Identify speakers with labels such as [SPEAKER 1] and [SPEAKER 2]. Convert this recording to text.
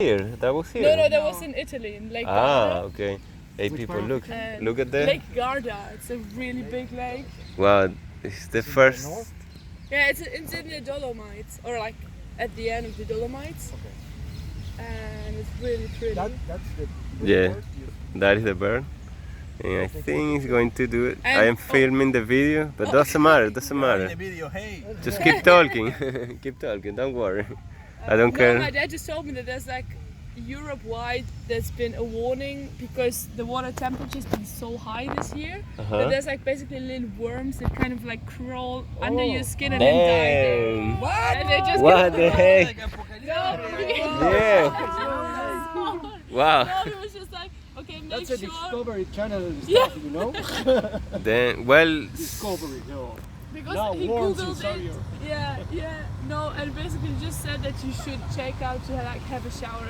[SPEAKER 1] Here, that was here.
[SPEAKER 2] No, that was in Italy, in Lake Garda.
[SPEAKER 1] Okay. Hey,
[SPEAKER 3] Which
[SPEAKER 1] people,
[SPEAKER 3] part?
[SPEAKER 1] look
[SPEAKER 2] And
[SPEAKER 1] at that.
[SPEAKER 2] Lake Garda. It's a really big lake.
[SPEAKER 1] Wow, it's the first.
[SPEAKER 3] north?
[SPEAKER 2] Yeah, it's in the Dolomites, or like at the end of the Dolomites.
[SPEAKER 3] Okay.
[SPEAKER 2] And it's really pretty.
[SPEAKER 3] That's the
[SPEAKER 1] Yeah.
[SPEAKER 3] bird
[SPEAKER 1] That is the bird. And I think he's going to do it.
[SPEAKER 2] And-
[SPEAKER 1] I am filming the video, but doesn't matter, doesn't matter.
[SPEAKER 4] video, hey.
[SPEAKER 1] Just keep talking. Keep talking, don't worry. I don't
[SPEAKER 2] No,
[SPEAKER 1] care.
[SPEAKER 2] my dad just told me that there's like Europe-wide there's been a warning because the water temperature's been so high this year that there's like basically little worms that kind of like crawl under your skin and then die there.
[SPEAKER 1] Damn.
[SPEAKER 2] And they just
[SPEAKER 1] What the heck?
[SPEAKER 2] Yeah.
[SPEAKER 1] Wow.
[SPEAKER 2] No, he was just like, okay, make
[SPEAKER 3] That's a
[SPEAKER 2] sure.
[SPEAKER 3] Discovery Channel
[SPEAKER 2] Yeah.
[SPEAKER 3] stuff, you know?
[SPEAKER 1] Then, well,
[SPEAKER 3] Discovery, you know.
[SPEAKER 2] Because
[SPEAKER 3] Now
[SPEAKER 2] he
[SPEAKER 3] worms
[SPEAKER 2] googled
[SPEAKER 3] inside
[SPEAKER 2] it.
[SPEAKER 3] your-
[SPEAKER 2] Yeah, no, and basically just said that you should check out to like have a shower